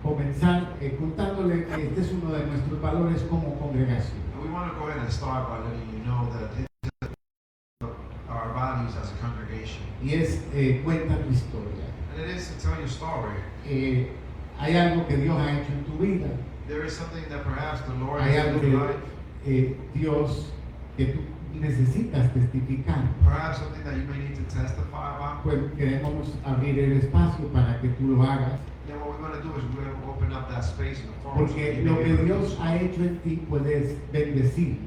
comenzar contándole que este es uno de nuestros valores como congregación. And we want to go ahead and start by letting you know that this is our values as a congregation. Y es cuenta tu historia. And it is to tell your story. Hay algo que Dios ha hecho en tu vida. There is something that perhaps the Lord Hay has algo done in your life. que Dios que tú necesitas testificar. Perhaps something that you may need to testify about. Pues queremos abrir el espacio para que tú lo hagas. Then what we're going to do is we're going to open up that space in the forum. Porque lo que Dios ha hecho en ti puedes bendecirnos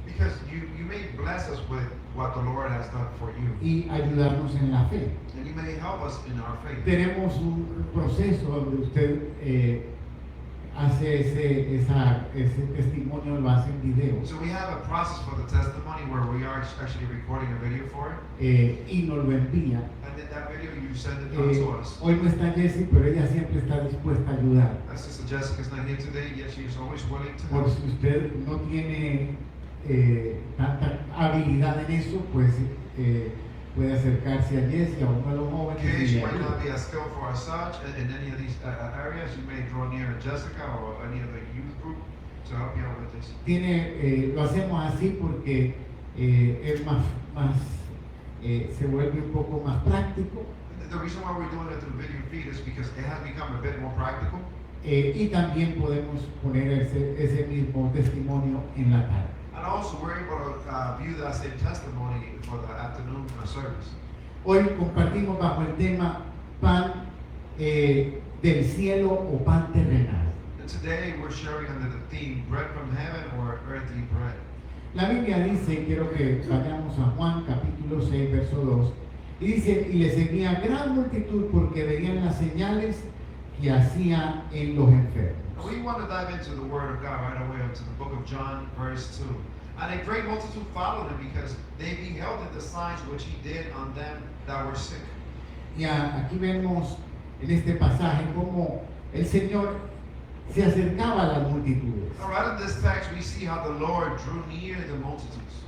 Because you may bless us with what the Lord has done for you. y ayudarnos en la fe. And you may help us in our faith. Tenemos un proceso donde usted hace ese testimonio, lo hace en video So we have a process for the testimony where we are actually recording a video for it. y nos lo envía. And then that video you send it on to us. Hoy no está Jessie, pero ella siempre está dispuesta a ayudar. Sister Jessica's not here today, yet she is always willing to Por help. si usted no tiene tanta habilidad en eso, pues puede acercarse a Jessie, a uno de los In jóvenes case y you le might not ayuda. be as skillful as such in any of these areas, you may draw near to Jessica or any of the youth group to help you out with this. Lo hacemos así porque es se vuelve un poco más práctico The reason why we're doing it through video feed is because it has become a bit more practical. y también podemos poner ese mismo testimonio en la tarde. And also we're able to view that same testimony for the afternoon service. Hoy compartimos bajo el tema pan del cielo o pan terrenal. And today we're sharing under the theme bread from heaven or earthly bread. La Biblia dice, quiero que vayamos a Juan capítulo 6, verso 2, y dice, y le seguía gran multitud porque veían las señales que hacía en los enfermos. And we want to dive into the Word of God right away into the book of John, verse 2. And a great multitude followed him because they beheld the signs which he did on them that were sick. Y aquí vemos en este pasaje cómo el Señor se acercaba a las multitudes. Now, right in this text, we see how the Lord drew near the multitudes.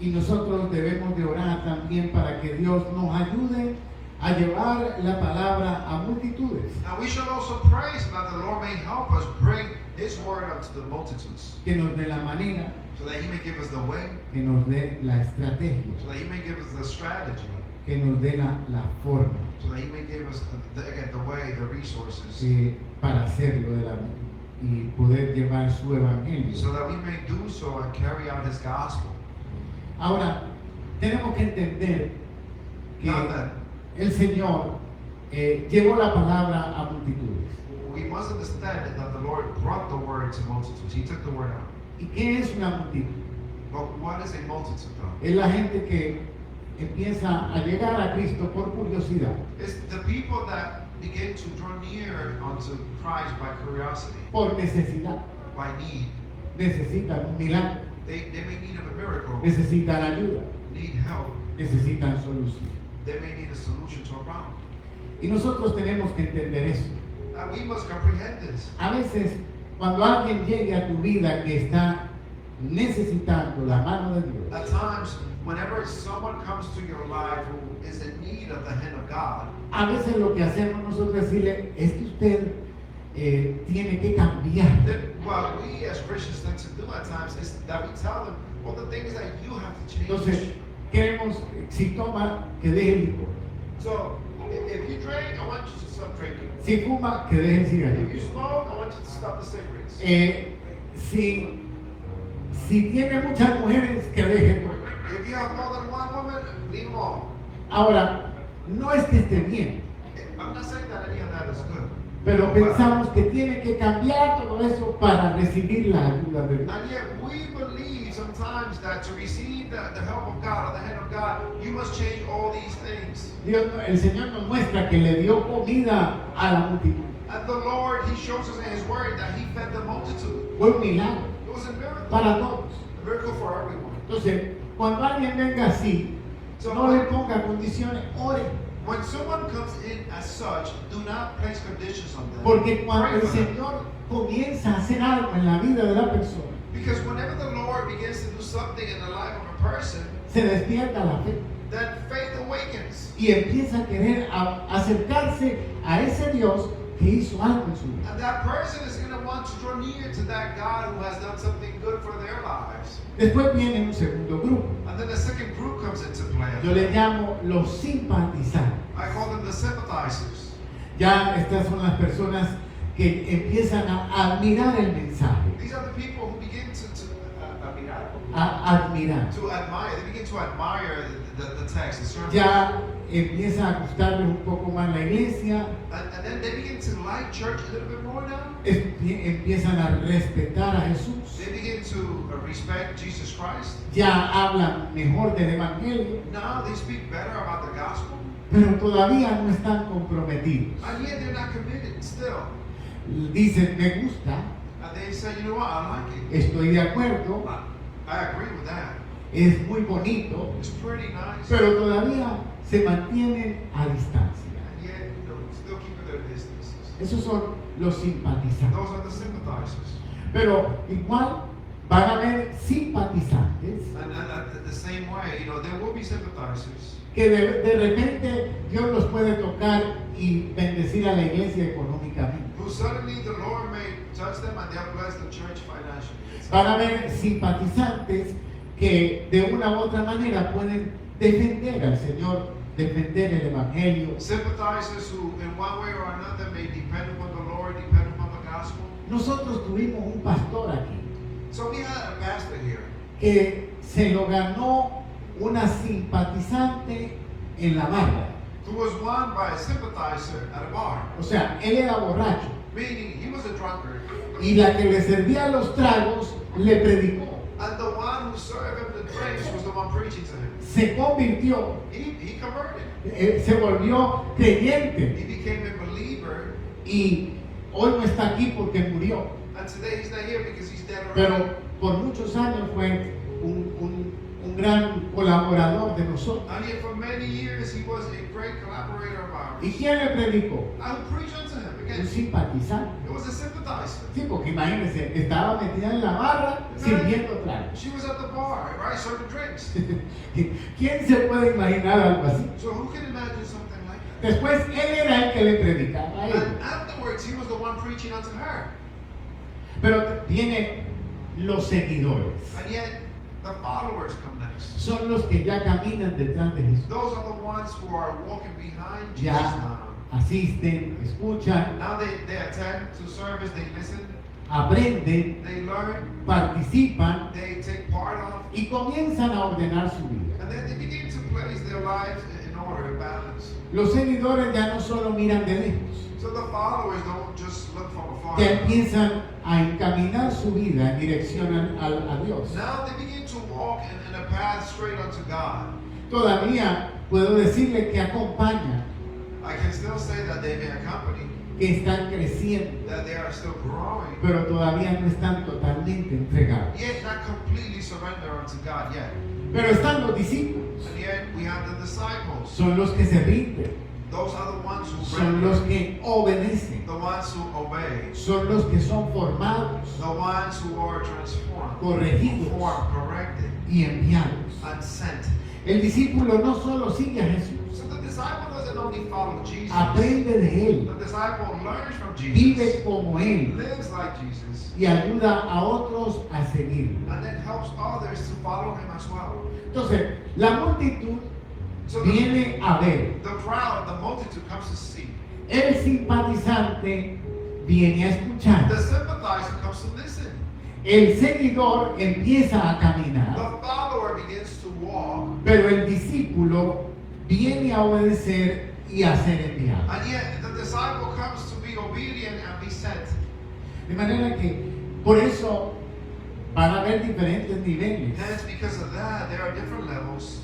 Y nosotros debemos de orar también para que Dios nos ayude a llevar la palabra a multitudes. Now, we should also pray so that the Lord may help us bring His Word up to the multitudes, Que nos dé la manera, so that He may give us the way, que nos dé la estrategia, so that He may give us the strategy, que nos dé la forma so that He may give us again the way, the resources, para hacerlo y poder llevar su evangelio. so that we may do so and carry out His gospel. Ahora, tenemos que entender que Now that el Señor llevó la palabra a multitudes. we must understand that the Lord brought the word to multitudes. He took the word out. ¿Y qué es una multitud? But what is a multitude though? Es la gente que empieza a llegar a Cristo por curiosidad, It's the people that begin to draw near unto Christ by curiosity, por necesidad. by need. Necesitan un milagro, They may need a miracle, necesitan ayuda, need help. necesitan solución. They may need a solution to a problem. Y nosotros tenemos que entender eso. And we must comprehend this. A veces, cuando alguien llegue a tu vida que está necesitando la mano de Dios, At times, whenever someone comes to your life who is in need of the hand of God, a veces lo que hacemos nosotros es decirle, es que usted tiene que cambiar. then what we as Christians tend to do at times is that we tell them, well, the things that you have to change. Entonces, queremos, si toma, que deje el licor. So, if you drink, I want you to stop drinking. Si fuma, que deje el If you cigarrillo. smoke, I want you to stop the cigarettes. Si tiene muchas mujeres, que deje todo. If you have more than one woman, leave them all. Ahora, no es que esté bien, I'm not saying that any of that is good. pero pensamos que tiene que cambiar todo eso para recibir la ayuda de Dios. And yet we believe sometimes that to receive the help of God or the hand of God, you must change all these things. El Señor nos muestra que le dio comida a la multitud. And the Lord, He shows us in His Word that He fed the multitude. Fue un milagro It was a miracle. para todos. A miracle for everyone. Entonces, cuando alguien venga así, no le ponga condiciones, ore. When someone comes in as such, do not place conditions on them. Porque cuando Pray el for them. Señor comienza a hacer algo en la vida de la persona, Because whenever the Lord begins to do something in the life of a person, se despierta la fe then faith awakens. y empieza a querer acercarse a ese Dios que hizo algo en su vida. And that person is going to want to draw near to that God who has done something good for their lives. Después viene un segundo grupo. And then the second group comes into play. Yo le llamo los simpatizantes. I call them the sympathizers. Ya estas son las personas que empiezan a admirar el mensaje, These are the people who begin to a admirar. admire. They begin to admire the text, the sermon. Ya empieza a gustarles un poco más la iglesia, And then they begin to like church a little bit more now. empiezan a respetar a Jesús, They begin to respect Jesus Christ. ya hablan mejor del Evangelio, Now they speak better about the gospel. pero todavía no están comprometidos. And yet they're not committed still. Dicen, me gusta, And they say, you know what, I like it. estoy de acuerdo, I agree with that. es muy bonito, It's pretty nice. pero todavía se mantienen a distancia. And yet, still keeping their distances. Esos son los simpatizantes. Those are the sympathizers. Pero igual van a haber simpatizantes And the same way, there will be sympathizers. que de repente Dios los puede tocar y bendecir a la iglesia económicamente. Who suddenly the Lord may touch them and they'll bless the church financially. Van a haber simpatizantes que de una u otra manera pueden defender al Señor, defender el Evangelio. Sympathizers who, in one way or another, may depend upon the Lord, depend upon the gospel. Nosotros tuvimos un pastor aquí So we had a pastor here que se lo ganó una simpatizante en la barra. who was won by a sympathizer at a bar. O sea, él era borracho Meaning he was a drunkard. y la que le servía los tragos le predicó. And the one who served him the drinks was the one preaching to him. Se convirtió, He converted. se volvió creyente He became a believer. y hoy no está aquí porque murió, And today he's not here because he's dead already. pero por muchos años fue un gran colaborador de nosotros. And yet for many years he was a great collaborator of ours. ¿Y quién le predicó? I would preach unto him Un again. simpatizante. It was a sympathizer. Sí, porque imagínense, estaba metida en la barra sirviendo tragos. She was at the bar, right, serving drinks. ¿Quién se puede imaginar algo así? So who can imagine something like that? Después él era el que le predicaba a And él. afterwards, he was the one preaching unto her. Pero vienen los seguidores. And yet, the followers come next. Son los que ya caminan detrás de Jesús. Those are the ones who are walking behind Jesus Ya now. asisten, escuchan, Now they attend to service, they listen, aprenden, they learn, participan they take part of, y comienzan a ordenar su vida. and then they begin to place their lives in order, in balance. Los seguidores ya no solo miran de lejos, So the followers don't just look from afar. ya empiezan a encaminar su vida en dirección a Dios. Now they begin to walk in a path straight unto God. Todavía puedo decirle que acompañan, I can still say that they may accompany, que están creciendo, that they are still growing, pero todavía no están totalmente entregados. yet not completely surrender unto God yet. Pero están los discípulos, And yet we have the disciples. son los que se rinden, Those are the ones who son render, los que obedecen, the ones who obey, son los que son formados the ones who are transformed, Corregidos. formed, corrected, y enviados. and sent. El discípulo no solo sigue a Jesús, So the disciple doesn't only follow Jesus. aprende de Él, The disciple learns from vive Jesus, como Él lives like Jesus, y ayuda a otros a seguirlo. and then helps others to follow him as well. Entonces, la multitud So viene a ver, the crowd, the multitude comes to see. el simpatizante viene a escuchar, The sympathizer comes to listen. el seguidor empieza a caminar, The follower begins to walk, pero el discípulo viene a obedecer y a ser enviado. and yet the disciple comes to be obedient and be sent. De manera que por eso van a haber diferentes niveles, Hence, because of that, there are different levels.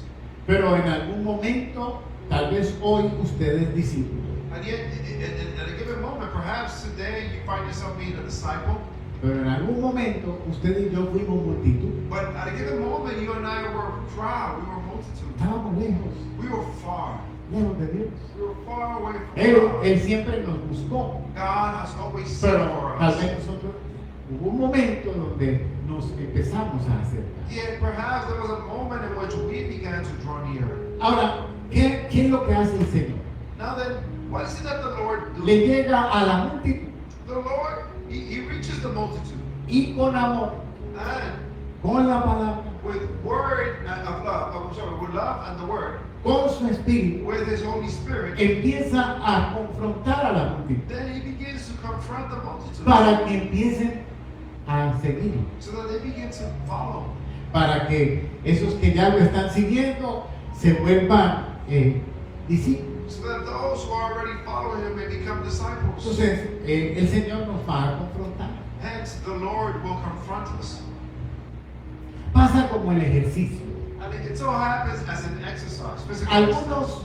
pero en algún momento, tal vez hoy usted es discípulo, And yet, at a given moment, perhaps today you find yourself being a disciple, pero en algún momento usted y yo fuimos multitud, but at a given moment, you and I were a crowd, we were a multitude. estábamos lejos, We were far. lejos de Dios. We were far away from Él God. siempre nos buscó, God has always sent pero for tal us. vez nosotros hubo un momento donde nos empezamos a acercar. Yet perhaps there was a moment in which we began to draw near. Ahora, ¿qué es lo que hace el Señor? Now then, What is it that the Lord le do? llega a la multitud The Lord, he reaches the multitude. y con amor, And con la palabra, with word of love, with love and the word, con su espíritu, with his Holy Spirit, empieza a confrontar a la multitud then he begins to confront the multitude para que empiecen a seguirlo, so that they begin to follow. para que esos que ya lo están siguiendo se vuelvan discípulos. So that those who are already following him may become disciples. Entonces, el Señor nos va a confrontar. Hence, the Lord will confront us. Pasa como el ejercicio. And it so happens as an exercise, physical Algunos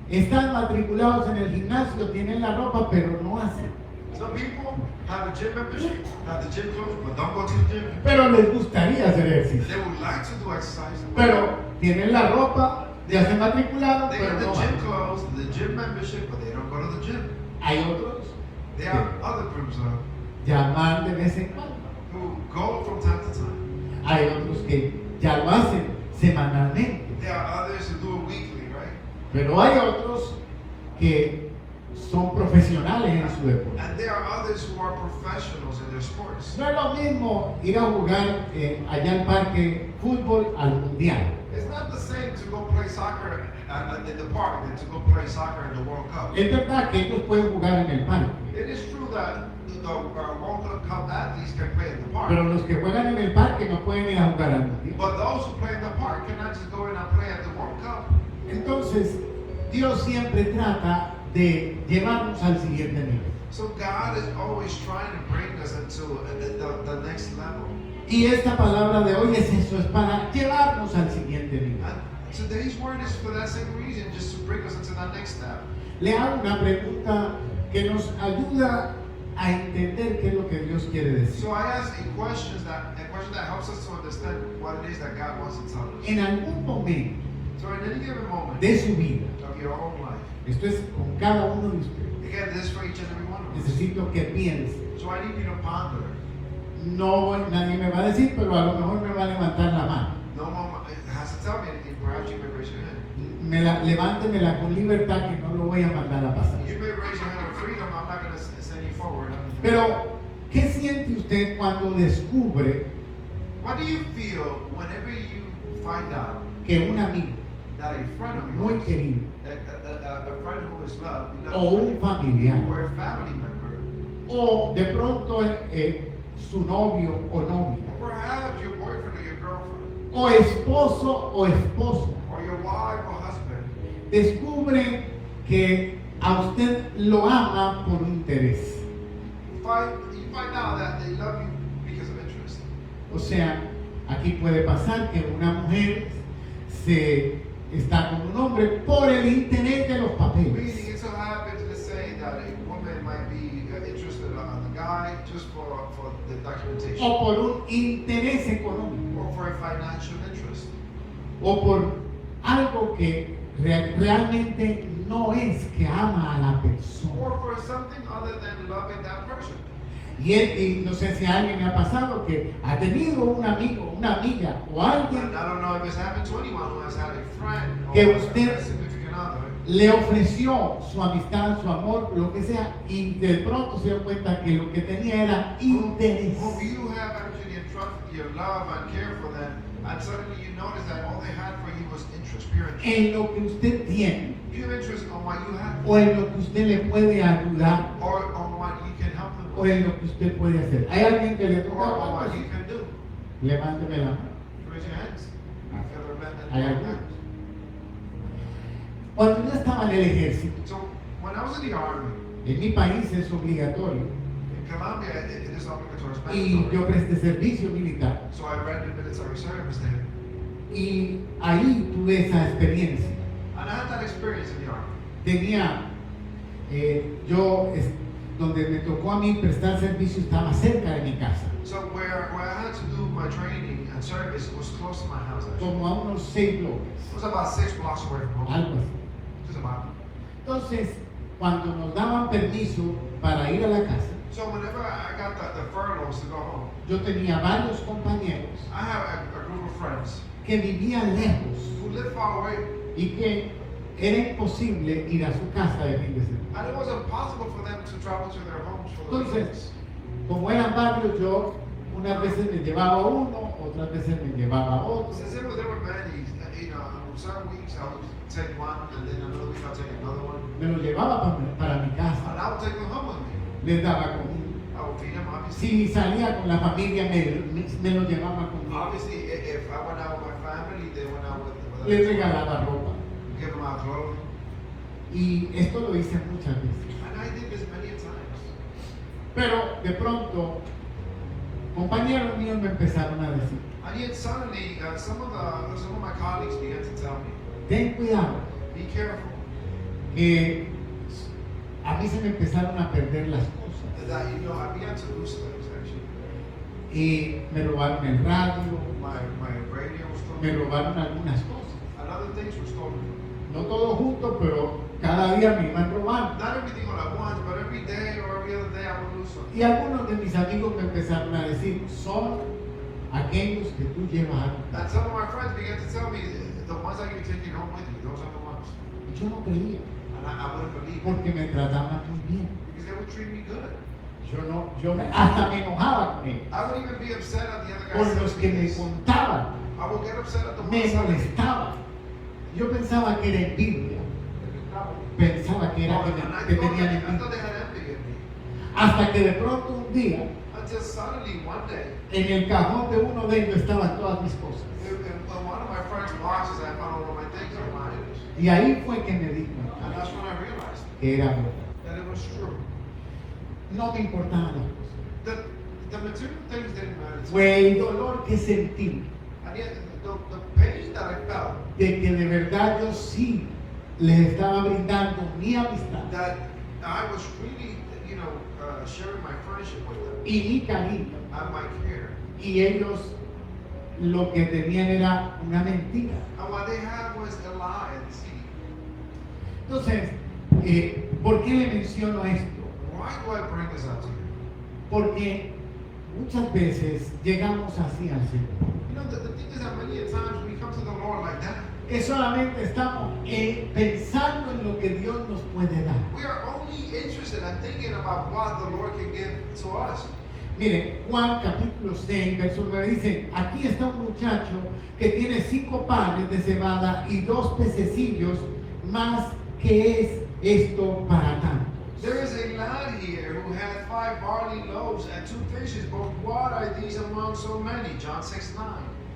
están matriculados en el gimnasio, tienen la ropa, pero no hacen. exercise. Some people have a gym membership, have the gym clothes, but don't go to the gym. Pero les gustaría hacer ejercicio. They would like to do exercise. Pero tienen la ropa, ya se matricularon, They pero have the no gym van. clothes, the gym membership, but they don't go to the gym. Hay otros There are other groups ya van de vez en cuando. who go from time to time. Hay otros que ya lo hacen semanalmente. There are others who do it weekly, right? Pero hay otros que son profesionales en su deporte. And there are others who are professionals in their sports. No es lo mismo ir a jugar allá al parque fútbol al mundial. It's not the same to go play soccer in the park than to go play soccer in the World Cup. Es verdad que ellos pueden jugar en el parque, It is true that the World Cup athletes can play in the park. pero los que juegan en el parque no pueden ir a jugar al mundial. But those who play in the park cannot just go in and play at the World Cup. Entonces, Dios siempre trata de llevarnos al siguiente nivel. So God is always trying to bring us into the next level. Y esta palabra de hoy es eso, es para llevarnos al siguiente nivel. And today's word is for that same reason, just to bring us into that next step. Le hago una pregunta que nos ayuda a entender qué es lo que Dios quiere decir. So I ask a question that helps us to understand what it is that God wants to tell us. En algún momento So in any given moment de su vida, of your own life, esto es con cada uno de ustedes, again, this is for each and every one of us. necesito que piense. So I need you to ponder. No, nadie me va a decir, pero a lo mejor me va a levantar la mano. No one has to tell me anything. Perhaps you may raise your hand. Levántemela con libertad que no lo voy a mandar a pasar. You may raise your hand with freedom. I'm not going to send you forward. Pero, ¿qué siente usted cuando descubre What do you feel whenever you find out que un amigo that a friend of muy yours, querido a friend who is loved, o un familiar or a family member, o de pronto su novio o novia or perhaps your boyfriend or your girlfriend, o esposo o esposa or your wife or husband, descubre que a usted lo ama por un interés? you find out that they love you because of interest. O sea, aquí puede pasar que una mujer se está con un hombre por el interés de los Meaning papeles it so happens to say that a woman might be interested on the guy just for the documentation, o por un interés económico or for a financial interest, o por algo que realmente no es que ama a la persona. or for something other than loving that person. Y no sé si a alguien le ha pasado que ha tenido un amigo, una amiga o alguien And I don't know if it's happened to anyone who has had a friend or Que a usted- significant other le ofreció su amistad, su amor, lo que sea, y de pronto se dio cuenta que lo que tenía era interés. whom you have actually entrusted your love and care for them, and suddenly you notice that all they had for you was interest, pure interest. En lo que usted tiene Pure interest on what you have, o en lo que usted le puede ayudar or on what you can help them o with, en lo que usted puede hacer. ¿Hay alguien que le or toca? on what you can do. Levánteme la mano. Raise your hands. Hay algunos. Cuando yo estaba en el ejército, So when I was in the army, en mi país es obligatorio in Colombia, it is obligatory, it's y yo mandatory. presté servicio militar So I rendered military service there. y ahí tuve esa experiencia. And I had that experience in the army. Tenía, donde me tocó a mí prestar servicio estaba cerca de mi casa, So where I had to do my training and service was close to my house actually. como a unos 6 bloques, It was about 6 blocks away from home. algo así. Just about. Entonces, cuando nos daban permiso para ir a la casa, So whenever I got the furloughs to go home, yo tenía varios compañeros I have a group of friends que vivían lejos who live far away. y que era imposible ir a su casa de fin de semana. And it was impossible for them to travel to their homes for the Entonces, weekends. como eran varios, yo unas veces me llevaba uno, otras veces me llevaba otro. Since there were many, certain weeks I would take one, and then another week I'll take another one. Me lo llevaba para mi And casa, I would take them home with me. les daba comida. I would feed them, obviously. Si salía con la familia, me lo llevaba conmigo. Obviously, if I went out with my family, they went out with Les regalaba ropa. give them out clothes. Y esto lo hice muchas veces. And I did this many times. Pero de pronto, compañeros míos me empezaron a decir, And yet suddenly, some of my colleagues began to tell me, ten cuidado, be careful. que a mí se me empezaron a perder las cosas. That, I began to lose things, actually. Y me robaron el radio, My radio was me stolen. robaron algunas cosas. And other things were stolen. No todo junto, pero cada día me iban robando. Not everything all at once, but every day or every other day I would lose something. Y algunos de mis amigos me empezaron a decir, son aquellos que tú llevas a tu And casa. some of my friends began to tell me, the ones that you're taking home with you, those are the ones. Y yo no creía, And I wouldn't believe it. porque me trataban muy bien. Because they would treat me good. Hasta me enojaba con ellos, I would even be upset at the other por guys. los que me contaban, I would get upset at the me ones that molestaban. Yo pensaba que era envidia, pensaba que era que tenían I envidia. thought they had envy in me. Hasta que de pronto un día, Until suddenly one day, en el cajón de uno de ellos estaban todas mis cosas. in one of my friends' boxes, I found all of my things on mine. Y ahí fue que me di And cuenta that's when I realized que era verdad. that it was true. No me importaban las cosas. The material things didn't matter to me. Fue el dolor que sentí And yet, the pain that I felt, de que de verdad yo sí les estaba brindando mi amistad that I was really, sharing my friendship with them y mi cariño, and my care. y ellos lo que tenían era una mentira. And what they had was a lie and deceit. Entonces, ¿por qué le menciono esto? Why do I bring this up to you? Porque muchas veces llegamos así al Señor, The thing is that many a times we come to the Lord like that. que solamente estamos pensando en lo que Dios nos puede dar. We are only interested in thinking about what the Lord can give to us. Miren, Juan capítulo 6, verso 9 dice, aquí está un muchacho que tiene 5 panes de cebada y 2 pececillos, más que es esto para tantos. There is a lad here who had 5 barley loaves and 2 fishes, but what are these among so many? John 6:9.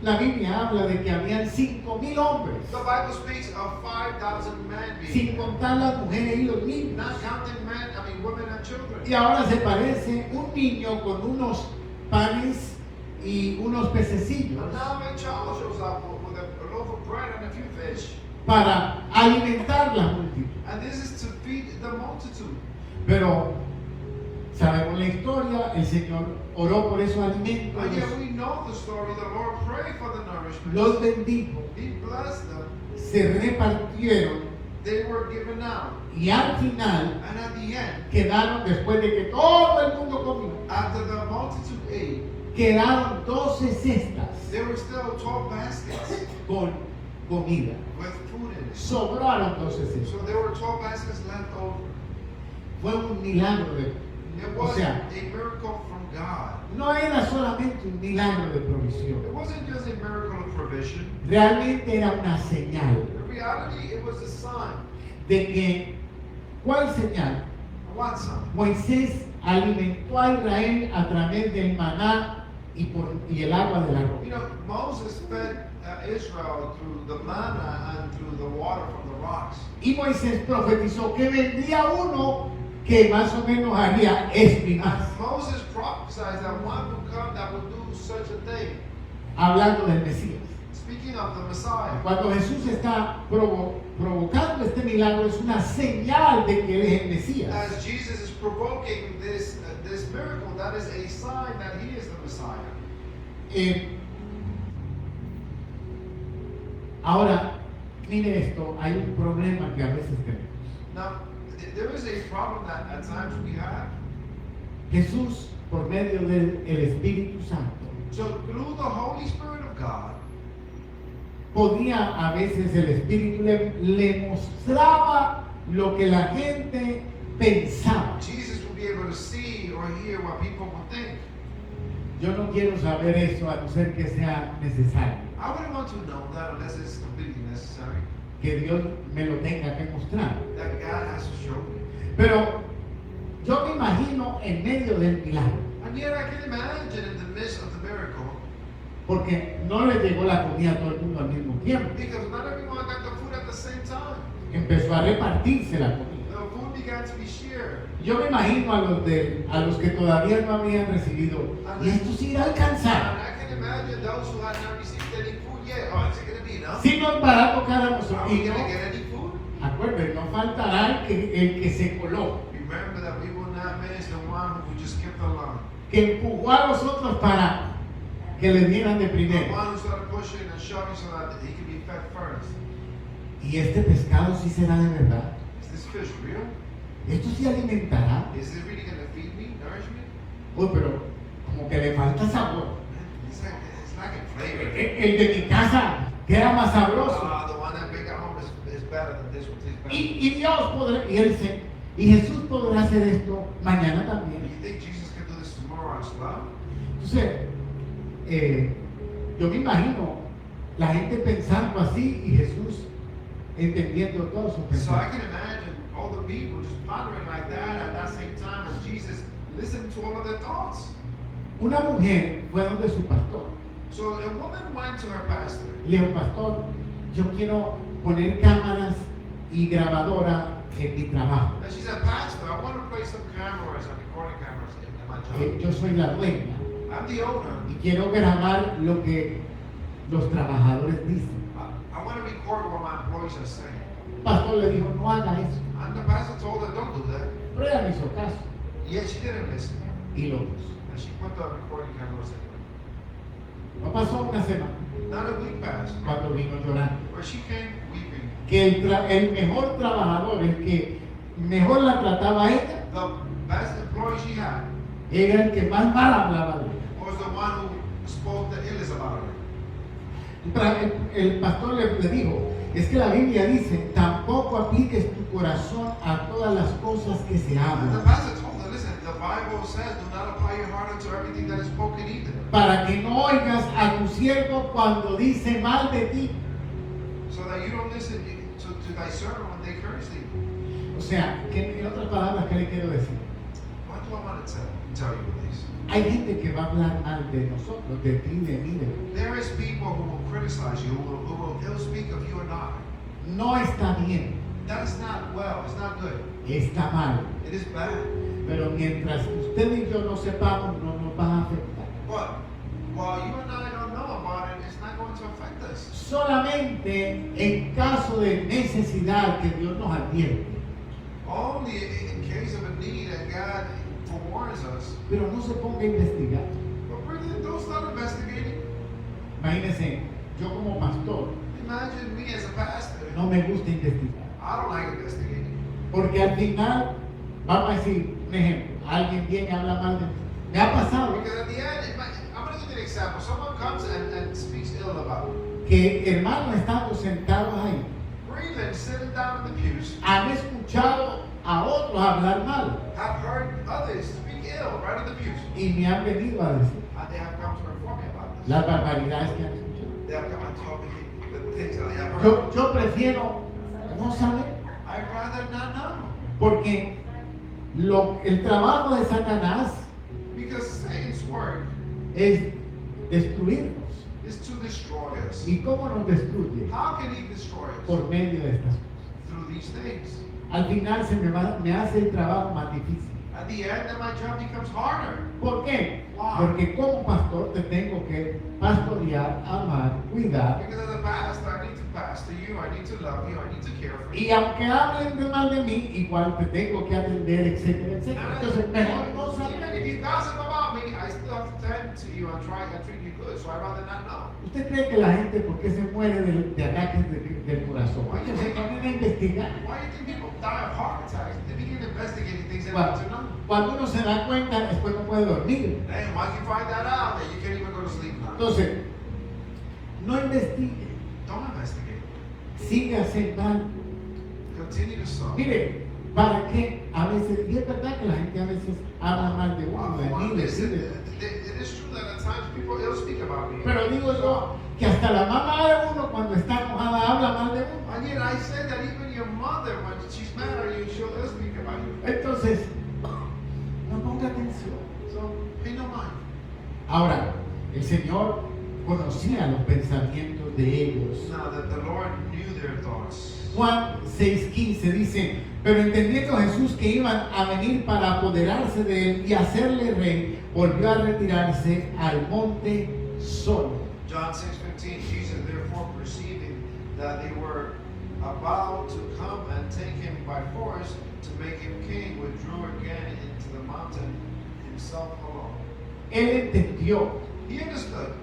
La Biblia habla de que habían 5,000 hombres, The Bible speaks of 5,000 men being sin there. contar las mujeres y los niños. Not counting women and children. Y ahora se parece un niño con unos panes y unos pececillos But now a child shows up with a loaf of bread and a few fish. para alimentar la multitud. And this is to feed the multitude. Pero sabemos la historia, el Señor oró por esos alimentos, And yet we know the story. The Lord prayed for the nourishment. los bendijo, He blessed them. se repartieron They were given out. y al final And at the end, quedaron, después de que todo el mundo comió, after the multitude ate, quedaron 12 cestas there were still 12 baskets con comida. with food in it. Sobraron 12 So cestas. there were 12 baskets left over. Fue un milagro de... It O was sea, a miracle from God. no era solamente un milagro de It provisión. wasn't just a miracle of provision. Realmente era una señal In reality, it was a sign. de que, ¿cuál señal? What sign? Moisés alimentó a Israel a través del maná y el agua de la roca. Moses fed Israel through the manna and through the water from the rocks. Y Moisés profetizó que vendría uno que más o menos haría esto y más, Moses prophesied that one would come that would do such a thing. hablando del Mesías. Speaking of the Messiah, Cuando Jesús está provocando este milagro, es una señal de que Él es el Mesías. as Jesus is provoking this miracle, that is a sign that he is the Messiah. Ahora, mire esto, hay un problema que a veces tenemos. Now, there is a problem that at times we have. Jesús, por medio del Espíritu Santo, So through the Holy Spirit of God, podía, a veces el Espíritu le mostraba lo que la gente pensaba. Jesus would be able to see or hear what people would think. Yo no quiero saber eso a no ser que sea necesario, I wouldn't want to know that unless it's completely necessary. que Dios me lo tenga que mostrar. That God has to show me. Pero yo me imagino en medio del milagro, And yet I can imagine in the midst of the miracle, porque no le llegó la comida a todo el mundo al mismo tiempo. because not everyone got the food at the same time. Empezó a repartirse la comida. The food began to be shared. Yo me imagino a los que todavía no habían recibido, y esto sí irá a And alcanzar. I can imagine those who had not received any food yet. Oh, is it going to be enough? Si nos para tocar a Are nosotros, we y going no, to get any food? acuérdense, no faltará el que se coló, Remember that we will not miss the one who just kept the line. que empujó a los otros para que le dieran de The primero. one who started pushing and shoving so that he could be fed first. Y este pescado sí será de verdad. Is this fish real? Esto sí alimentará. Is it really going to feed me, nourish me? Uy, pero como que le falta sabor. It's lacking flavor. El de mi casa queda más sabroso. The one that make at home is better than this one. Tastes better. Y Dios podrá, y Jesús podrá hacer esto mañana Do también. you think Jesus can do this tomorrow as well? Entonces, yo me imagino la gente pensando así y Jesús entendiendo todos sus So I pensamientos. can imagine all the people just pondering like that at that same time as Jesus listened to all of their thoughts. Una mujer fue donde su pastor. So a woman went to her pastor. Le dijo, pastor, yo quiero poner cámaras y grabadora en mi trabajo. And she said, Pastor, I want to place some cameras and recording cameras in my job. Yo soy la dueña I'm the owner. y quiero grabar lo que los trabajadores dicen. I want to record what my employees are saying. El pastor le dijo, no haga eso. And the pastor told her, don't do that. Pero ella no hizo caso Yet she didn't listen. y lo puso. And she put the recording cameras in. No pasó una semana Not a week passed cuando vino llorando. where she came weeping. Que el mejor trabajador, el que mejor la trataba a ella, The best employee she had era el que más mal hablaba de ella. was the one who spoke the illest about her. El pastor le dijo, es que la Biblia dice, tampoco apliques tu corazón a todas las cosas que se And the hablan, pastor told her, listen, the Bible says, do not apply your heart unto everything that is spoken either. para que no oigas a tu siervo cuando dice mal de ti. So that you don't listen to thy servant when they curse thee. O sea, que en otras palabras, ¿qué le quiero decir? What do I want to tell you with this? Hay gente que va a hablar mal de nosotros, de ti, de mí, de mí. There is people who will criticize you, who will ill speak of you or not. No está bien, That is not well. It's not good. está mal. It is bad. Pero mientras usted y yo no sepamos, no nos va a afectar. But while you and I don't know about it, it's not going to affect us. Solamente en caso de necesidad que Dios nos advierte. Only in case of a need that God forewarns us. Pero no se ponga a investigar. But brethren, don't start investigating. Imagínense, yo como pastor Imagine me as a pastor. no me gusta investigar. I don't like investigating. Porque al final, vamos a decir, un ejemplo, alguien viene y habla mal de mí. Me ha pasado Because at the end, I'm going to give you an example. Someone comes and speaks ill about you. que hermanos estando sentados ahí Or even sitting down in the pews, han escuchado a otros hablar mal have heard others speak ill right in the pews. y me han venido a decir And they have come to inform me about this. las barbaridades que han escuchado. They have come and told me the things that I have heard. Yo prefiero no saber, I'd rather not know. porque el trabajo de Satanás Because Satan's work es destruirnos. is to destroy us. ¿Y cómo nos destruye? How can he destroy us? Por medio de estas cosas. Through these things. Al final me hace el trabajo más difícil. At the end, then my job becomes harder. ¿Por qué? Why? Porque como pastor te tengo que pastorear, amar, cuidar. Because as a pastor, I need to pastor you, I need to love you, I need to care for you. Y aunque hablen de mal de mí, igual te tengo que atender, etcétera, etcétera. Entonces, mejor no Even saber. if you gossip about me, I still have to tend to you and try and treat you good, so I'd rather not know. ¿Usted cree que la gente, por qué se muere de ataques del corazón? Porque se ponen a investigar. Why do you think people die of heart attacks? They begin investigating things they need to know. Cuando uno se da cuenta, después no puede dormir. Then once you find that out, then you can't even go to sleep now. Entonces, no investigue. Don't investigate. Sigue sembrando. Continue to sow. Mire, ¿para qué? A veces, y es verdad que la gente a veces habla mal de uno, de mí, de Listen, ti, it is true that at times people will speak about me. pero digo yo que hasta la mamá de uno cuando está enojada habla mal de uno. And yet I say that even your mother, when she's mad at you, she'll speak about you. Entonces, no ponga atención. So pay no mind. Ahora, el Señor conocía los pensamientos de ellos. Now that the Lord knew their thoughts. Juan 6:15 dice, pero entendiendo Jesús que iban a venir para apoderarse de él y hacerle rey, volvió a retirarse al monte solo. John 6:15, Jesus therefore perceiving that they were about to come and take him by force to make him king, withdrew again into the mountain himself alone. Él entendió He understood.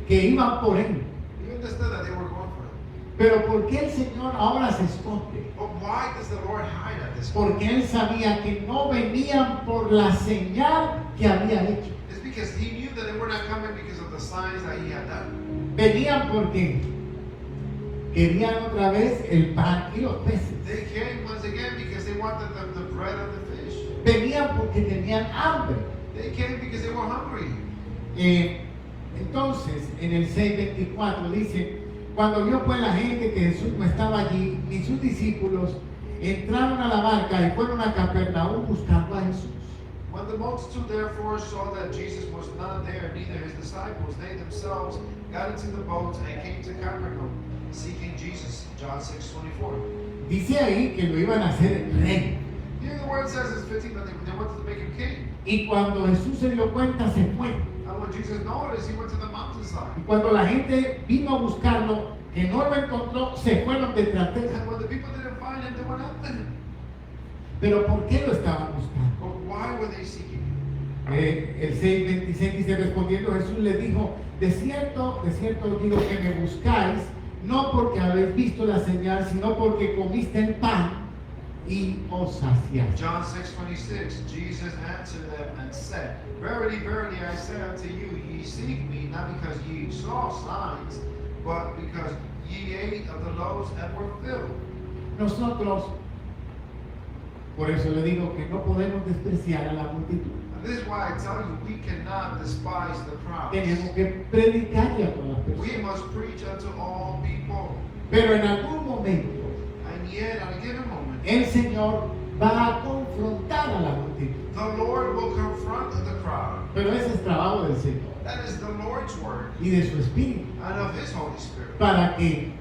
que iban por él. He understood that they were going for him. Pero ¿por qué el Señor ahora se esconde? But why does the Lord hide at this point? Porque él sabía que no venían por la señal que había hecho. It's because he knew that they were not coming because of the signs that he had done. Venían porque querían otra vez el pan y los peces. They came once again because they wanted the bread and the fish. Venían porque tenían hambre. They came because they were hungry. Entonces, en el 6:24 dice, cuando vio pues la gente que Jesús no estaba allí, ni sus discípulos, entraron a la barca y fueron a Capernaum buscando a Jesús. When the multitude therefore saw that Jesus was not there, neither his disciples, they themselves got into the boats and came to Capernaum, seeking Jesus. John 6:24. Dice ahí que lo iban a hacer rey. Here the word says in 15 that they wanted to make him king. Y cuando Jesús se dio cuenta, se fue. And when Jesus noticed, he went to the Y mountainside. cuando la gente vino a buscarlo, que no lo encontró, se fueron detrás de él. And when the people didn't find him, they went after him. Pero ¿por qué lo estaban buscando? But why were they seeking him? El 6:26 dice, respondiendo Jesús les dijo, de cierto os digo que me buscáis, no porque habéis visto la señal, sino porque comiste el pan y os saciaste. John 6:26, Jesus answered them and said, Verily, verily, I say unto you, ye seek me, not because ye saw signs, but because ye ate of the loaves and were filled. Nosotros, por eso le digo que no podemos despreciar a la multitud. And this is why I tell you, we cannot despise the crowds. Tenemos que predicarle a todas las We personas. must preach unto all people. Pero en algún momento, And yet, at a given moment, el Señor va a confrontar a la multitud. the Lord will confront the crowd. Pero ese es trabajo del Señor That is the Lord's word y de su Espíritu, and of His Holy Spirit, para que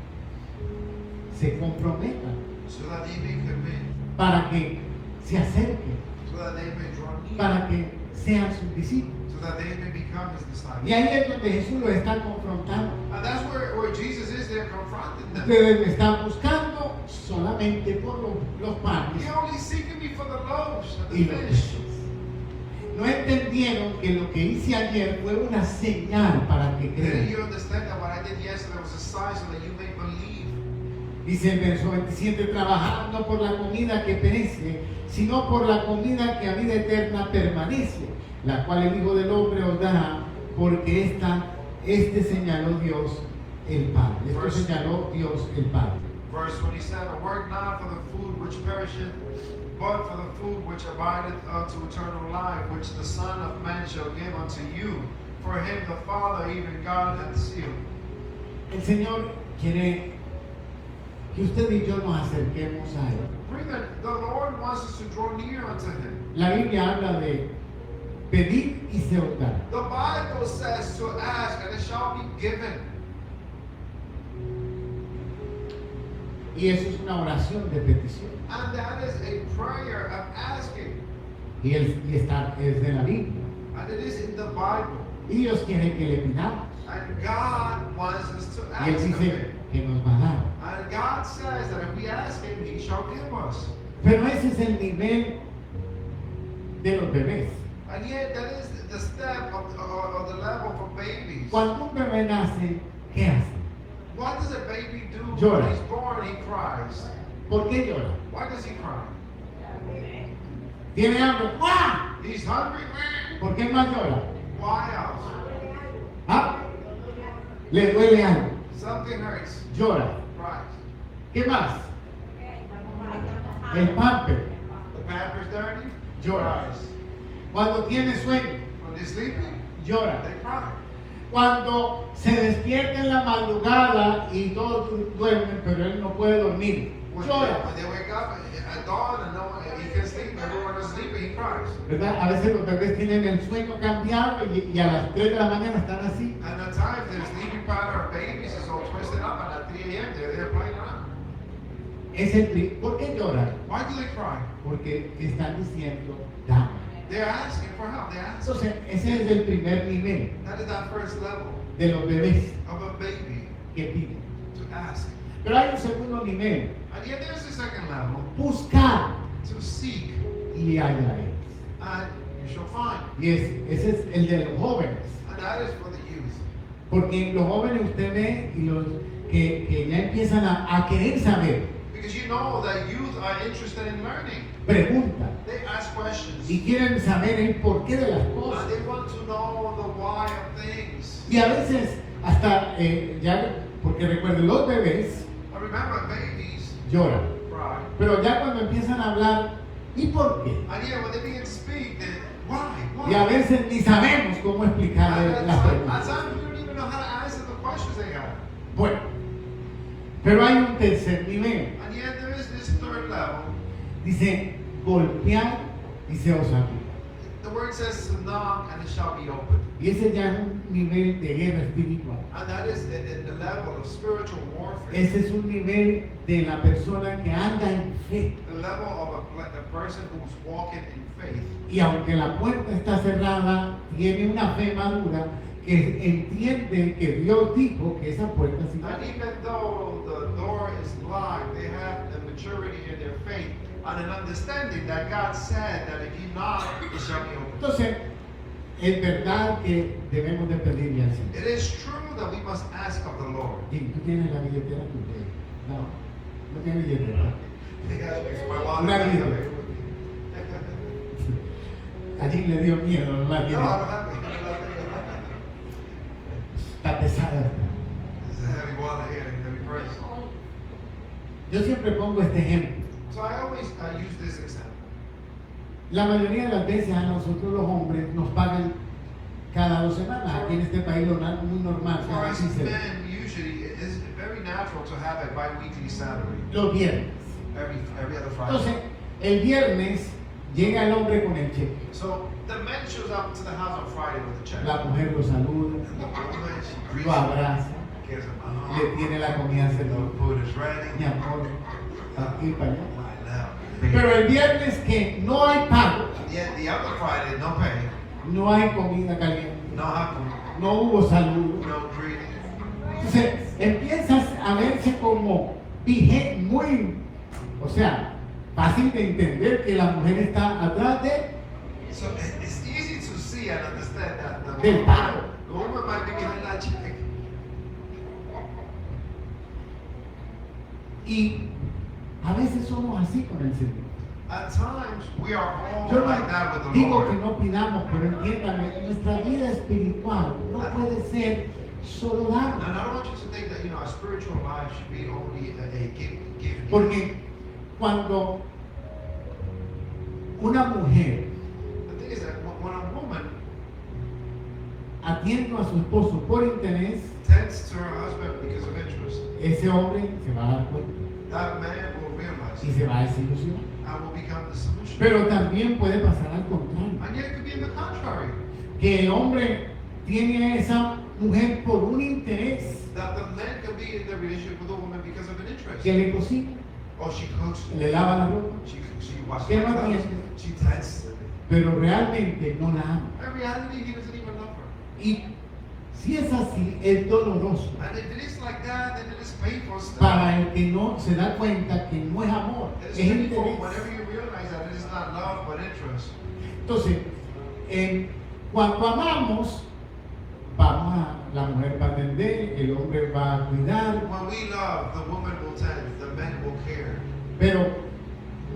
se comprometan, so that they may commit, para que se acerquen, so that they may draw near, para que sean sus discípulos. so that they may become His disciples. Y ahí es donde Jesús los está confrontando. And that's where Jesus is there confronting them. Ustedes me están buscando solamente por los panes He only seeking me for the loaves and y the los fish. peces. No entendieron que lo que hice ayer fue una señal para que Then crean. you understand that what I did yesterday was a sign so that you may believe. Dice el verso 27, trabajar no por la comida que perece, sino por la comida que a vida eterna permanece, la cual el Hijo del Hombre os dará, porque este señaló Dios el Padre. Esto señaló Dios el Padre. Verse 27, work not for the food which perisheth, but for the food which abideth unto eternal life, which the Son of Man shall give unto you. For him the Father, even God, hath sealed. El Señor quiere que usted y yo nos acerquemos a Él. Brethren, the Lord wants us to draw near unto him. La Biblia habla de pedir y se os dará. The Bible says to ask, and it shall be given. Y eso es una oración de petición. And that is a prayer of asking. Y está, es de la Biblia. And it is in the Bible. Y Dios quiere que le pidamos. And God wants us to Y Él ask of dice him. que nos va a dar. And God says that if we ask him, he shall give us. Pero ese es el nivel de los bebés. And yet that is the step of the level for babies. Cuando un bebé nace, ¿qué hace? What does a baby do Llora. when he's born? He cries. ¿Por qué llora? Why does he cry? ¿Tiene hambre? ¡Guau! He's hungry. ¿Por qué más llora? Why else? ¿Ah? le duele algo, Something hurts. llora. Cries. ¿Qué más? El pamper, The pamper's dirty. llora. Cries. Cuando tiene sueño, When they're sleeping, llora. they cry. Cuando se despierta en la madrugada y todos duermen, pero él no puede dormir, When llora. they wake up at dawn and no one, he can sleep, everyone is sleeping, he cries. ¿Verdad? A veces los bebés tienen el sueño cambiado y a las 3 de la mañana están así. And at times their sleeping pattern of babies is all twisted up, and at 3 a.m. they're there playing around. ¿Por qué lloran? Why do they cry? Porque están diciendo, dame. They're asking for help. They're asking. Entonces, ese es el primer nivel That is that first level de los bebés of a baby que piden. to ask. Pero hay un segundo nivel, And yet there's a second level buscar to seek, y hallaréis. and you shall find. Y ese es el de los jóvenes. And that is for the youth. Porque los jóvenes usted ve y los que ya empiezan a querer saber, Because you know that youth are interested in learning. preguntan They ask questions. y quieren saber el porqué de las And cosas. they want to know the why of things. Y a veces hasta, ya, porque recuerden, los bebés But remember, babies lloran. cry. Pero ya cuando empiezan a hablar, ¿y por qué? And yet when they begin to speak, then why? Y a veces ni sabemos cómo explicarle And las at preguntas. times we don't even know how to answer the questions they have. Bueno, pero hay un tercer nivel. And yet there is this third level. Dice, golpear y se os abrirá. The word says to knock and it shall be opened. Y ese ya es un nivel de guerra espiritual. And that is in the level of spiritual warfare. Ese es un nivel de la persona que anda en fe. The level of a person who's walking in faith. Y aunque la puerta está cerrada, tiene una fe madura que entiende que Dios dijo que esa puerta sí va a And abrir. even though the door is locked, they have the maturity in their faith and an understanding that God said that if you knock, it shall be opened. Entonces, es verdad que debemos de pedirle al Señor. It is true that we must ask of the Lord. Jim, ¿tú tienes la billetera tuya? No, no tienes billetera. My wallet Una is vida. there. A Jim le dio miedo, no la No, I tiene. don't have it. Está pesada. It's a heavy wallet here, a heavy purse. Yo siempre pongo este ejemplo. So I always use this example. La mayoría de las veces a nosotros los hombres nos pagan cada 2 semanas. Aquí en este país lo muy normal, For cada us 15 días. men, usually it is very natural to have a bi-weekly salary Los viernes. every other Friday. Entonces, el viernes llega el hombre con el cheque. So the man shows up to the house on Friday with a check. La mujer lo saluda, And the woman, she greets lo him, abraza, gives him a le hug. tiene la comida The servida. food is ready. Mi amor, aquí para allá. Right now. Pero el viernes que no hay pago, Yet the other Friday, no pay, no hay comida caliente, no hot food, no hubo saludo. no greeting. Entonces empiezas a verse como muy, o sea, fácil de entender que la mujer está atrás de So it's easy to see and understand that del pago. the woman might be giving that check. Y a veces somos así con el Señor. At times, we are all Yo like that with no the digo que Lord. no pidamos, pero entiéndame, nuestra vida espiritual no puede ser solo dar. And I don't want you to think that, our spiritual life should be only a gift. Porque cuando una mujer The thing is that when a woman atiende a su esposo por interés, tends to her husband because of interest, ese hombre se va a dar cuenta that man will realize y se va a desilusionar. and will become the solution. Pero también puede pasar al contrario, And yet it could be in the contrary. que el hombre tiene a esa mujer por un interés, That the man can be in the relationship with a woman because of an interest. que le cocina, Or she cooks, le lava la ropa, she washes ¿Qué her más clothes, tiene? she tends. pero realmente no la ama. In reality, he doesn't even love her. Y si es así, es doloroso And if it is like that, then it is painful stuff. para el que no se da cuenta que no es amor, It es is painful interés. whenever you realize that it is not love but interest. Entonces, cuando amamos, la mujer va a atender, el hombre va a cuidar, When we love, the woman will tend, the man will care. pero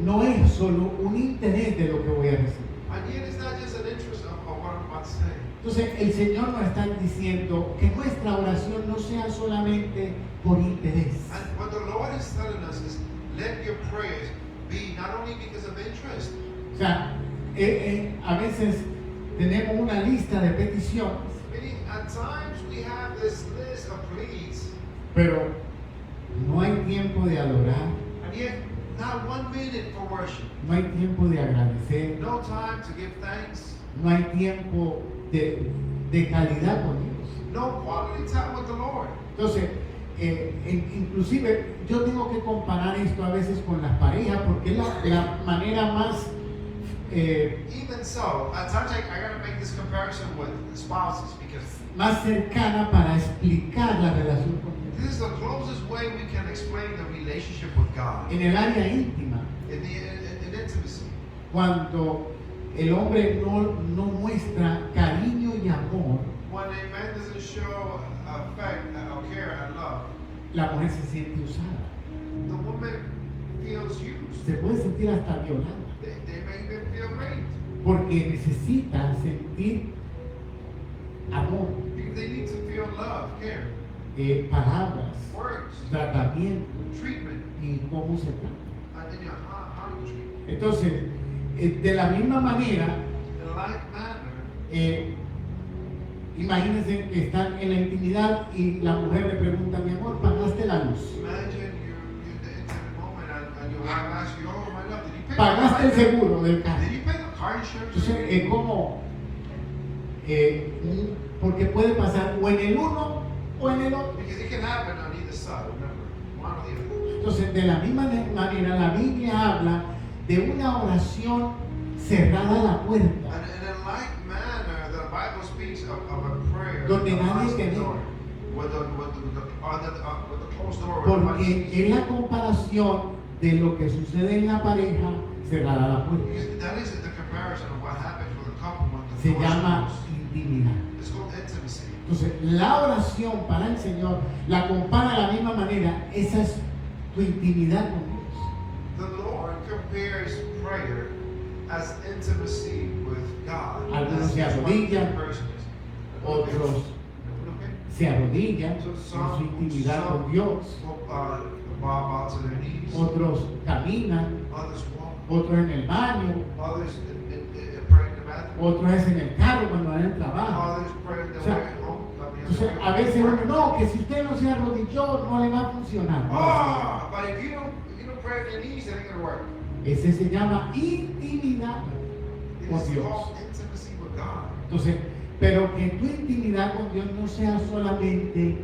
no es solo un interés de lo que voy a recibir. And yet it's not just an interest of what I'm about to say. Entonces el Señor nos está diciendo que nuestra oración no sea solamente por interés. And what the Lord is telling us is, let your prayers be not only because of interest. O sea, a veces tenemos una lista de peticiones, Meaning, at times we have this list of pleas, pero no hay tiempo de adorar, and yet not 1 minute for worship. no hay tiempo de agradecer, No time to give thanks. no hay tiempo de calidad con Dios. No quality time with the Lord. Entonces, inclusive yo tengo que comparar esto a veces con las parejas porque es la manera más Even so, at times I gotta make this comparison with spouses because más cercana para explicar la relación con Dios. this is the closest way we can explain the relationship with God. En el área íntima, In intimacy. cuando el hombre no muestra cariño y amor, When a man doesn't show affect, care, and love, la mujer se siente usada. the woman feels used. Se puede sentir hasta violada. They may even feel raped Porque necesita sentir amor, because they need to feel love, care, palabras, words, tratamiento treatment, y cómo se trata. and then how you treat. Entonces, de la misma manera, In like manner, imagínense que están en la intimidad y la mujer le pregunta, mi amor, ¿pagaste la luz? imagine you're in the intimate moment and your wife asks you, oh my love, did you pay ¿Pagaste el the car? seguro del carro? Did you pay the car insurance? Entonces, es como, porque puede pasar o en el uno o en el otro. Because it can happen on either side, remember, one or the other. Entonces, de la misma manera, la Biblia habla de una oración cerrada a la puerta, And in like manner, the Bible speaks of a prayer Donde with the nadie closed te ve. door, with the closed door, where nobody porque sees. es la comparación de lo que sucede en la pareja cerrada a la puerta. Because that is the comparison of what happens with a couple when the Se door is llama closed. intimidad. It's called intimacy. Entonces, la oración para el Señor la compara de la misma manera. Esa es tu intimidad con Dios. The Lord compares prayer as intimacy with God. Algunos se That's what arrodillan, the person is. Otros Okay. se arrodillan en So su intimidad con Dios. bow to their knees. Otros caminan, Others walk. otros en el baño, Others pray in the bathroom. otros es en el carro cuando van al trabajo. Others pray in the O sea, way home. Entonces, a veces uno, no, que si usted no se arrodilló, no le va a funcionar. Oh, but if you don't pray on your knees, it ain't gonna work. Ese se llama intimidad It con is Dios. called intimacy with God. Entonces, pero que tu intimidad con Dios no sea solamente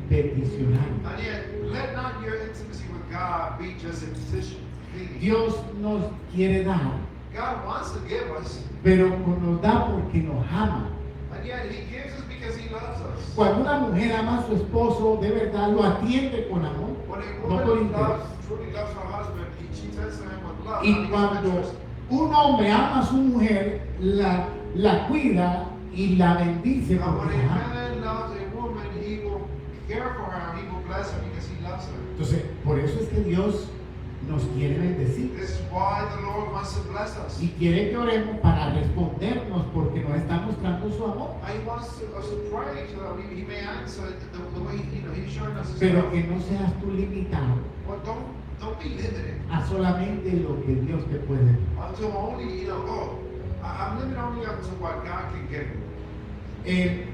peticionar. And yet, let not your intimacy with God be just a petition. pleading. Dios nos quiere dar, God wants to give us, pero nos da porque nos ama. and yet He gives us because He loves us. Cuando una mujer ama a su esposo, de verdad lo atiende con amor, When a no por woman interés. truly loves her husband, she tends to him with love. Y not because of cuando interest. un hombre ama a su mujer, la cuida y la bendice Now, porque when a la ama. man loves a woman, he will care for her, he will bless her because he loves her. Entonces, por eso es que Dios nos quiere bendecir. This is why the Lord wants to bless us. Y quiere que oremos para respondernos porque nos está mostrando su amor. And He wants us to pray so that He may answer the way He's showing us His Pero love. que no seas tú limitado But don't be limited a solamente lo que Dios te puede dar. until only, I'm limited only up to what God can give me.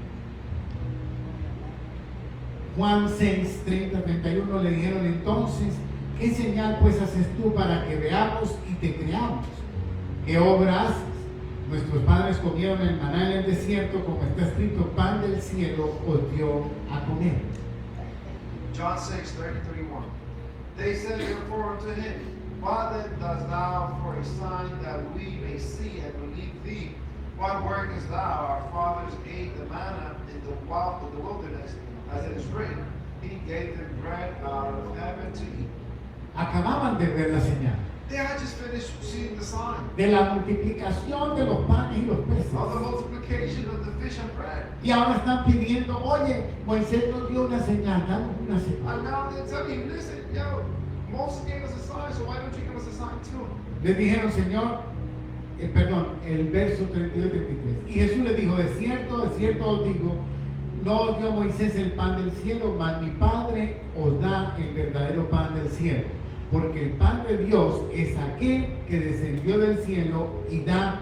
Juan 6, 30, 31 le dijeron entonces, ¿qué señal pues haces tú para que veamos y te creamos? ¿Qué obra haces? Nuestros padres comieron el maná en el desierto, como está escrito, pan del cielo os dio a comer. John 6, 30, 31. They said therefore unto him, Why then dost thou for a sign that we may see and believe thee? What workest thou? Our fathers ate the manna in the wilderness, as it is written, He gave them bread out of heaven to eat. Acababan de ver la señal They had just finished seeing the sign de la multiplicación de los panes y los peces. of the multiplication of the fish and bread. Y ahora están pidiendo, oye, Moisés nos dio una señal, danos una señal. And now they're telling him, listen, Moses gave us a sign, so why don't you give us a sign too? Les dijeron, Señor, perdón, el verso 32 y 33. Y Jesús le dijo, de cierto os digo, no os dio Moisés el pan del cielo, mas mi Padre os da el verdadero pan del cielo. Porque el pan de Dios es aquel que descendió del cielo y da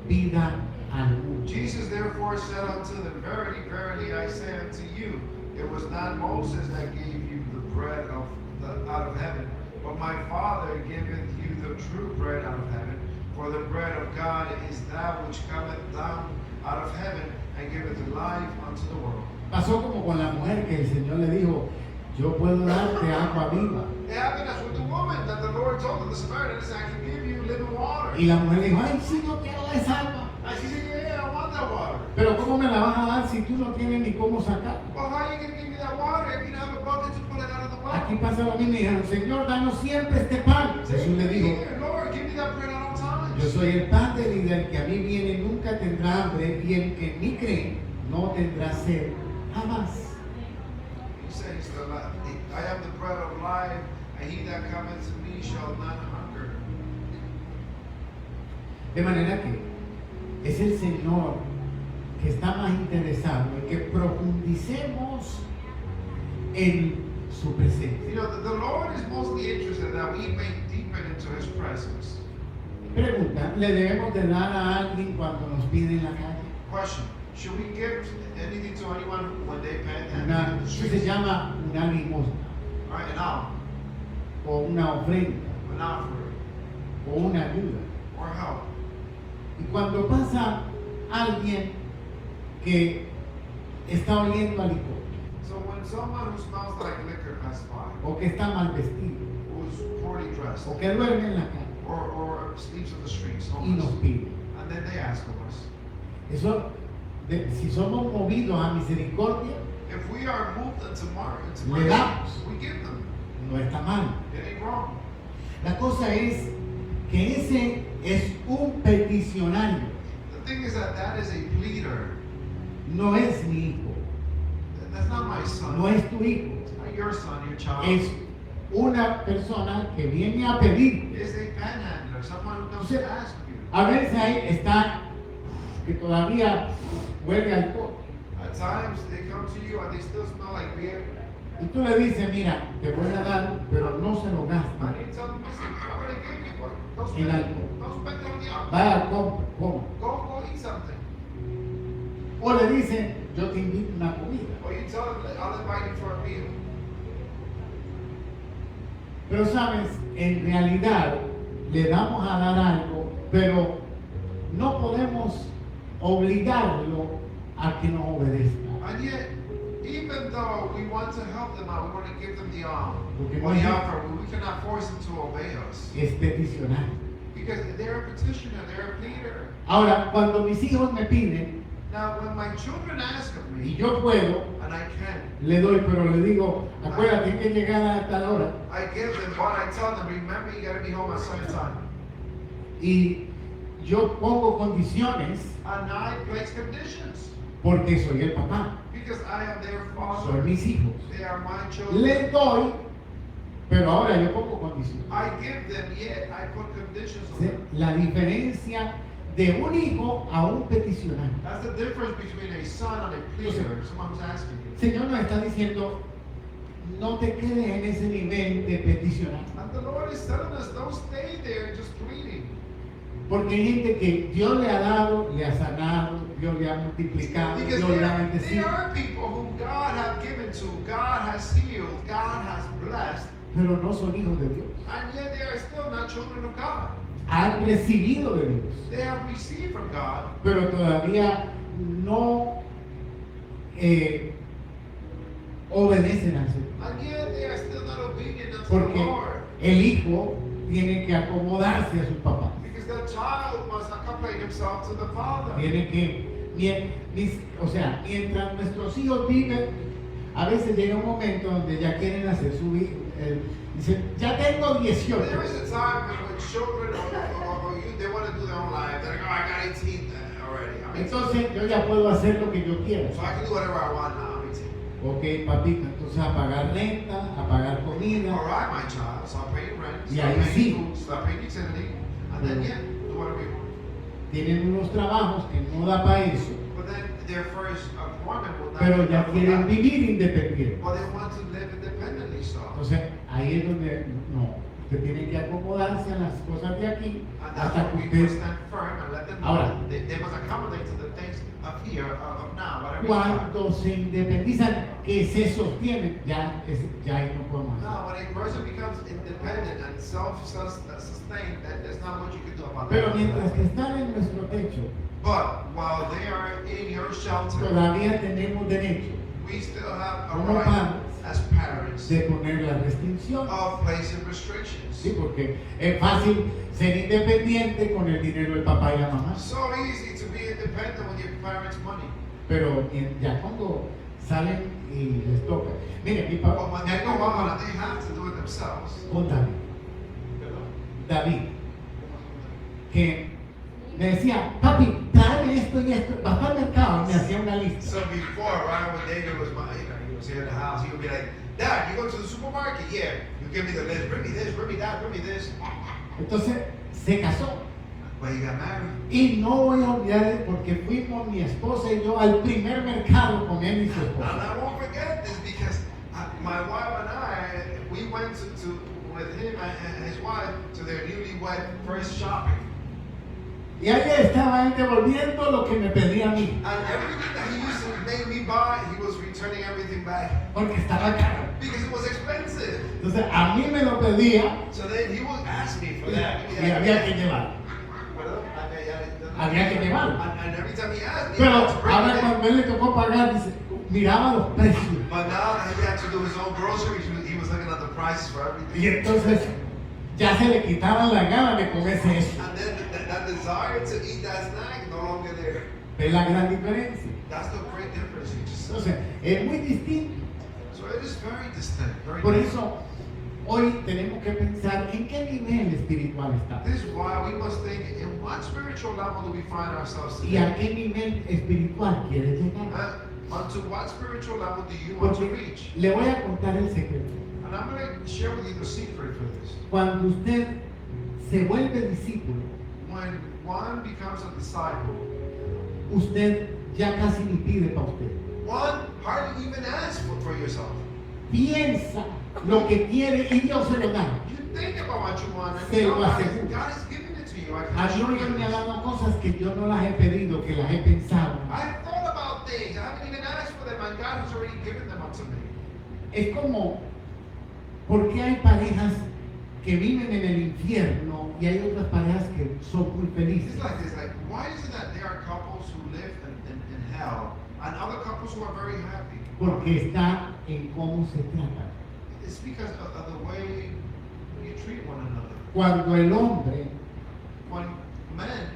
vida al mundo. Jesus therefore said unto them, Verily, verily, I say unto you, it was not Moses that gave you the bread out of heaven, but my Father giveth you the true bread out of heaven. For the bread of God is that which cometh down out of heaven and giveth life unto the world. Pasó como con la mujer que el Señor le dijo, yo puedo darte agua viva. It happened as with the woman that the Lord told the Samaritans, I can give you living water. Y la mujer dijo, ay, sí, yo quiero esa agua. And she said, yeah, I want that water. Pero ¿cómo me la vas a dar si tú no tienes ni cómo sacar? Well, how are you going to give me that water if you don't have a bucket to pull it out of the well? Aquí pasa lo mismo y dijeron, Señor, danos siempre este pan. Jesús le dijo, Here, Lord, give me that bread at all times. yo soy el pan de vida, el que a mí viene nunca tendrá hambre, y el que en mí cree no tendrá sed jamás. He says, I am the bread of life, and he that cometh to me shall not hunger. De manera que es el Señor que está más interesado en que profundicemos en su presencia. You know, the Lord is mostly interested that we may deepen into his presence. Pregunta, ¿le debemos de dar a alguien cuando nos pide en la calle? Question, should we give anything to anyone when they panhandle in the Eso se streets? llama una limosna, All right, an alms, o una ofrenda, an offering, o una ayuda. or help. Y cuando pasa alguien que está oliendo a licor, So when someone who smells like liquor passes by, o que está mal vestido, who's poorly dressed, o que duerme en la calle, or sleeps on the streets, y nos homeless, pide. and then they ask of us, Eso, si somos movidos a misericordia, if we are moved into Le mercy, damos. we give them. no está mal. It ain't wrong. La cosa es que ese es un peticionario, The thing is that is a pleader. no es mi hijo, That's not my son. no es tu hijo, It's not your son, your child. es una persona que viene a pedir. It's a panhandler, someone who comes Sí. to ask you. A veces ahí está que todavía huele a alcohol. At times they come to you and they still smell like beer. Y tú le dices, mira, te voy a dar, pero no se lo And gasta. you tell them, listen, I already gave you one. Don't En spend it. alcohol. Don't spend it on the alcohol. Vaya, compra. Go eat something. O le dicen, yo te invito a una comida. Or you tell them, I'll invite you for a meal. Pero sabes, en realidad le damos a dar algo, pero no podemos obligarlo a que nos obedezca. And yet, even though we want to help them out, we want to give them the Porque or no the es- offer, we cannot force them to obey us. Es peticionar. Because they're a petitioner, they're a pleader. Ahora, cuando mis hijos me piden Now, when my children ask of y me, yo puedo, and I can, le doy, pero le digo, acuérdate que llegar a tal hora. I give them, but I tell them, remember, you gotta be home at certain time. Y yo pongo condiciones And I place conditions porque soy el papá, because I am their soy father. mis hijos. They are my children. Les doy, pero ahora yo pongo condiciones. I give them, yet I put conditions on ¿Sí? them. La diferencia de un hijo a un peticionario. That's the difference between a son and a pleader. Someone who's asking you. El Señor nos está diciendo, no te quedes en ese nivel de peticionar. And the Lord is telling us, don't stay there just pleading. Porque hay gente que Dios le ha dado, le ha sanado, Dios le ha multiplicado, Because Dios le ha there bendecido. are people whom God has given to, God has healed, God has blessed, Pero no son hijos de Dios. and yet they are still not children of God. Han recibido de Dios, They have received from God, pero todavía no obedecen al Señor. and yet they are still not obedient unto the Porque Lord. el hijo tiene que acomodarse a su papá. Because the child must accompany himself to the Father. Tiene que, o sea, mientras nuestros hijos viven, a veces llega un momento donde ya quieren hacer su hijo. Dicen, ya tengo 18. There is a time when children or youth, they want to do their own life. They're like, oh, I got 18 already. I'm 18. Entonces yo ya puedo hacer lo que yo quiera. So I can do whatever I want now. I'm 18. Ok, papito, entonces a pagar renta, a pagar comida. All right, my child. So I'll pay you rent. Y Start ahí sí. paying food. Start paying utility. And then, yeah, do whatever you want. tienen unos trabajos que no da para eso, But then their first employment will not pero be ya enough for quieren that. vivir independientes. Well, they want to live independently, so. Entonces, ahí es donde no, usted tiene que acomodarse a las cosas de aquí And that's hasta what que we must usted, stand firm and let them know Ahora. that they must accommodate to the things of here, of now, whatever you cuando se independizan, que se sostienen, ya ahí no podemos hacer. No, when a person becomes independent and self-sustained, that there's not much you can do about Pero that. mientras que están en nuestro techo, But while they are in your shelter, todavía tenemos derecho we still have a como right padres as parents de poner la restricción. of placing restrictions. Sí, porque es fácil ser independiente con el dinero del papá y la mamá. So easy to be independent with your parents' money. Pero ya cuando salen y les toca. Mire, mi But papá when they go out and they have to do it themselves. con David. David, que me decía, papi, tráeme esto y esto, vas al mercado, y me hacía una lista. So before, right when David was he was here in the house, he would be like, Dad, you go to the supermarket? Yeah. You give me the list. Bring me this, bring me that, bring me this. Entonces se casó. Well, you got married. Y no voy a olvidar porque fuimos mi esposa y yo al primer mercado con él y su And esposa. I won't forget this because my wife and I, we went to with him and his wife to their newlywed first shopping. Y ahí estaba él devolviendo lo que me pedía a mí, And everything that he used to make me buy, he was returning everything back porque estaba caro. because it was expensive. Entonces a mí me lo pedía So then he would ask me for that. y había que llevar. Había que llevarlo. And every time he asked me, Pero I had to bring ahora it. cuando él le tocó pagar, dice, miraba los precios. But now that he had to do his own groceries, he was looking at the prices for everything. Y entonces ya se le quitaban las ganas de comerse eso. And then that desire to eat that snack no longer there. Es la gran diferencia. That's the great difference you just said. Entonces, es muy distinto. So it is very distinct, very Por different. eso, hoy tenemos que pensar en qué nivel espiritual estamos. This is why we must think, in what spiritual level do we find ourselves Y a today? qué nivel espiritual quieres llegar. Onto what spiritual level do you want to Porque reach? le voy a contar el secreto. And I'm going to share with you the secret for this. Cuando usted se vuelve discípulo, When one becomes a disciple, usted ya casi ni pide para usted. one hardly even asks for yourself. Piensa lo que quiere y Dios se lo da. You think about what you want, and Se lo God aseguro. is giving it to you. I A can Dios assure Dios you me ha this. dado cosas que yo no las he pedido, que las he pensado. I've thought about things. I haven't even asked for them, and God has already given them unto me. Es como, ¿por qué hay parejas que viven en el infierno y hay otras parejas que son muy felices? It's like this, like, why is it that there are couples who live in hell and other couples who are very happy? Porque está en cómo se trata. It's because of the way you treat one another. Cuando el hombre When men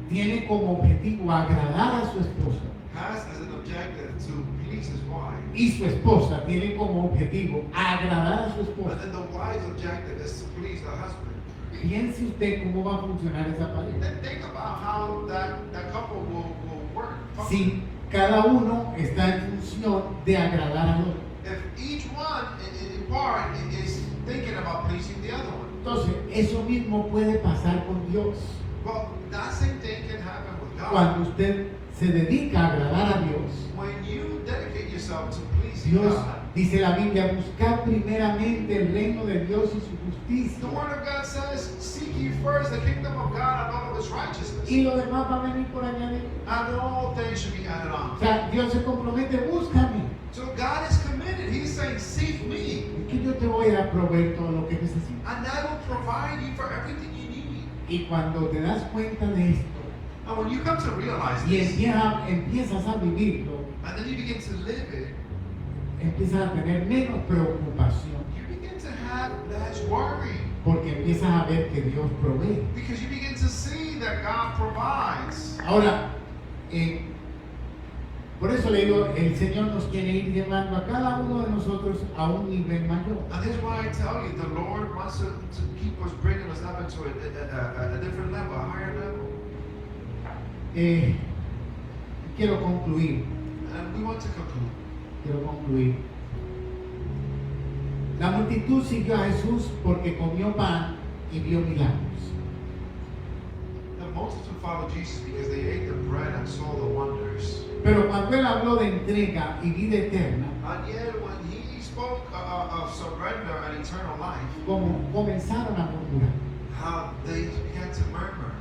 tiene como objetivo agradar a su esposa has as an objective to please his wife, y su esposa tiene como objetivo agradar a su and esposa, then the wife's objective is to please the husband, piense usted cómo va a funcionar esa pareja. then think about how that couple will work. Si cada uno está en función de agradar al otro. If each one in part is thinking about pleasing the other one. Entonces, eso mismo puede pasar con Dios. Well, that same thing can happen with God. Cuando usted se dedica a agradar a Dios, When you dedicate yourself to pleasing Dios, God, dice la Biblia, buscar primeramente el reino de Dios y su the justicia. Word of God says, seek ye first the kingdom of God and all of its righteousness, Y lo demás va a venir por añadir. and all things should be added O on. sea, Dios se compromete, búscame. So God is committed. He's saying, seek me, Y que yo te voy a proveer todo lo que necesitas. and I will provide you for everything you need. Y cuando te das cuenta de esto And when you come to realize y this, empiezas a vivirlo, and then you begin to live it, empiezas a tener menos preocupación. you begin to have less worry. Porque empiezas a ver que Dios provee. Because you begin to see that God provides. Ahora, por eso le digo, el Señor nos quiere ir llevando a cada uno de nosotros a un nivel mayor. And this is why I tell you, the Lord wants to keep us, bringing us up into a different level, a higher level. Quiero concluir. And we want to conclude. Quiero concluir. La multitud siguió a Jesús porque comió pan y vio milagros. The multitude followed Jesus because they ate the bread and saw the wonders. Pero cuando él habló de entrega y vida eterna, And yet, when he spoke of surrender and eternal life, como comenzaron a murmurar. how they began to murmur.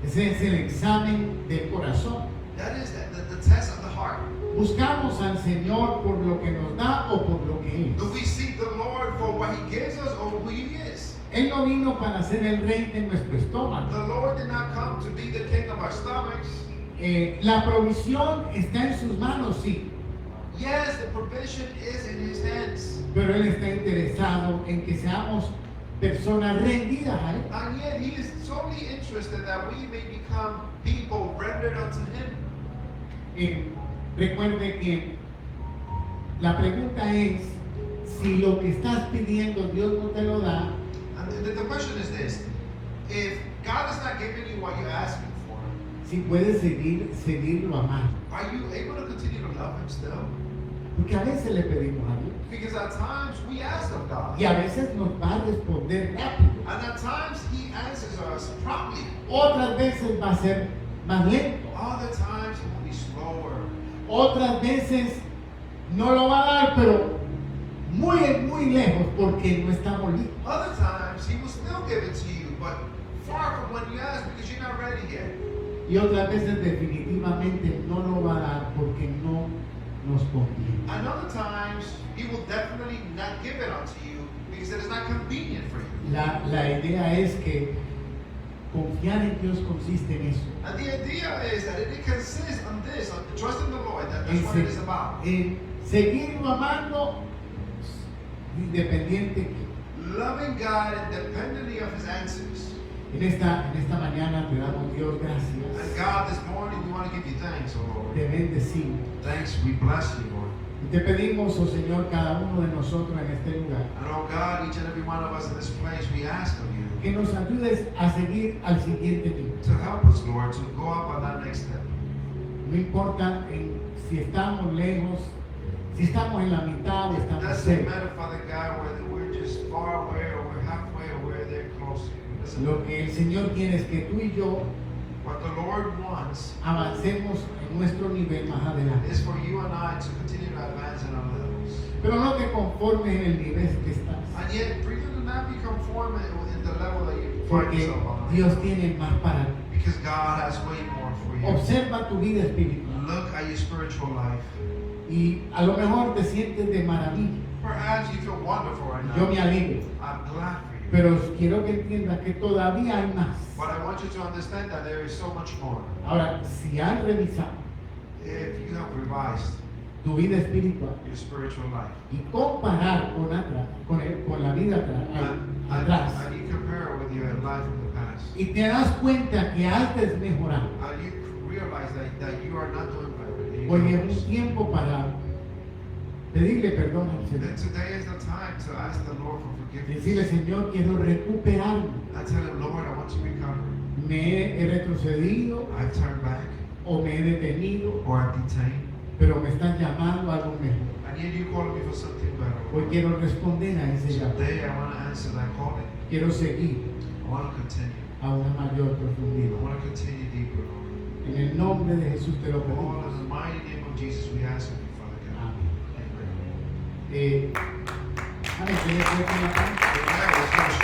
Ese es el examen del corazón. That is the test of the heart. Buscamos al Señor por lo que nos da o por lo que Do es. we seek the Lord for what he gives us or who he is? Él no vino para ser el rey de nuestro estómago. The Lord did not come to be the king of our stomachs. La provisión está en sus manos, sí, Yes, the provision is in his hands. pero Él está interesado en que seamos personas rendidas a Él. And yet he is solely interested that we may become people rendered unto him. Recuerde que la pregunta es, si lo que estás pidiendo Dios no te lo da, And the question is this: if God is not giving you what you're asking for, si puedes seguirlo amando. are you able to continue to love him still? Porque a veces le pedimos a Dios Because at times we ask of God, y a veces nos va a responder rápido. and at times he answers us promptly. Otras veces va a ser más lento. Other times he will be slower. Otras veces no lo va a dar, pero muy lejos porque no estamos listos. Other times he will still give it to you, but far from when you ask because you're not ready yet. Y otras veces definitivamente no lo va a dar porque no nos conviene. And other times he will definitely not give it unto you because it is not convenient for you. La idea es que confiar en Dios consiste en eso. And the idea is that it consists on this, on trusting the Lord. That's En, what it is about. en seguirlo amando independiente. Loving God independently of his answers. En esta mañana te damos Dios And gracias. God, this morning we want to give you thanks, oh Lord. Te bendecimos. Thanks, we bless you, Lord. Y te pedimos, oh Señor, cada uno de nosotros en este lugar, And oh God, each and every one of us in this place, we ask of you que nos ayudes a seguir al siguiente nivel. to help us, Lord, to go up on that next step. No importa si estamos lejos, si estamos en la mitad o It estamos doesn't cerca. matter, Father God, whether we're just far away or we're halfway or we're there close to you. Listen, Lo que el Señor quiere es que tú y yo what the Lord wants avancemos en nuestro nivel más adelante. is for you and I to continue to advance in our levels. Pero no te conformes en el nivel que estás, And yet, for you to not be conformant in the level that you find porque yourself on. Dios tiene más para ti. Because God has way more for you. Observa tu vida espiritual Look at your spiritual life. y a lo mejor te sientes de maravilla. Perhaps you feel wonderful right Yo now. me alegro, I'm glad for you. pero quiero que entiendas que todavía hay más. But I want you to understand that there is so much more. Ahora, si has revisado If you have revised tu vida espiritual your spiritual life, y comparar con la vida atrás, and you compare it with your life in the past, y te das cuenta que has desmejorado, and you realize that you are not doing better. hoy es un tiempo para pedirle perdón al Then Señor. today is the time to ask the Lord for forgiveness. Decirle, Señor, quiero recuperarme. I tell him, Lord, I want to recover. Me he retrocedido I've turned back o me he detenido, or I've detained. pero me estás llamando a algo mejor. And yet you calling me for something better. Hoy Lord. quiero responder a ese llamado. Today I want to answer that calling. Quiero seguir I want to continue. a una mayor I profundidad. want to continue deeper, Lord. En el nombre de Jesús te lo All pedimos. in the mighty name of Jesus we ask of you, Father God. Amén. Amen. Amén. Que le cueste una palabra. Amen. Let's finish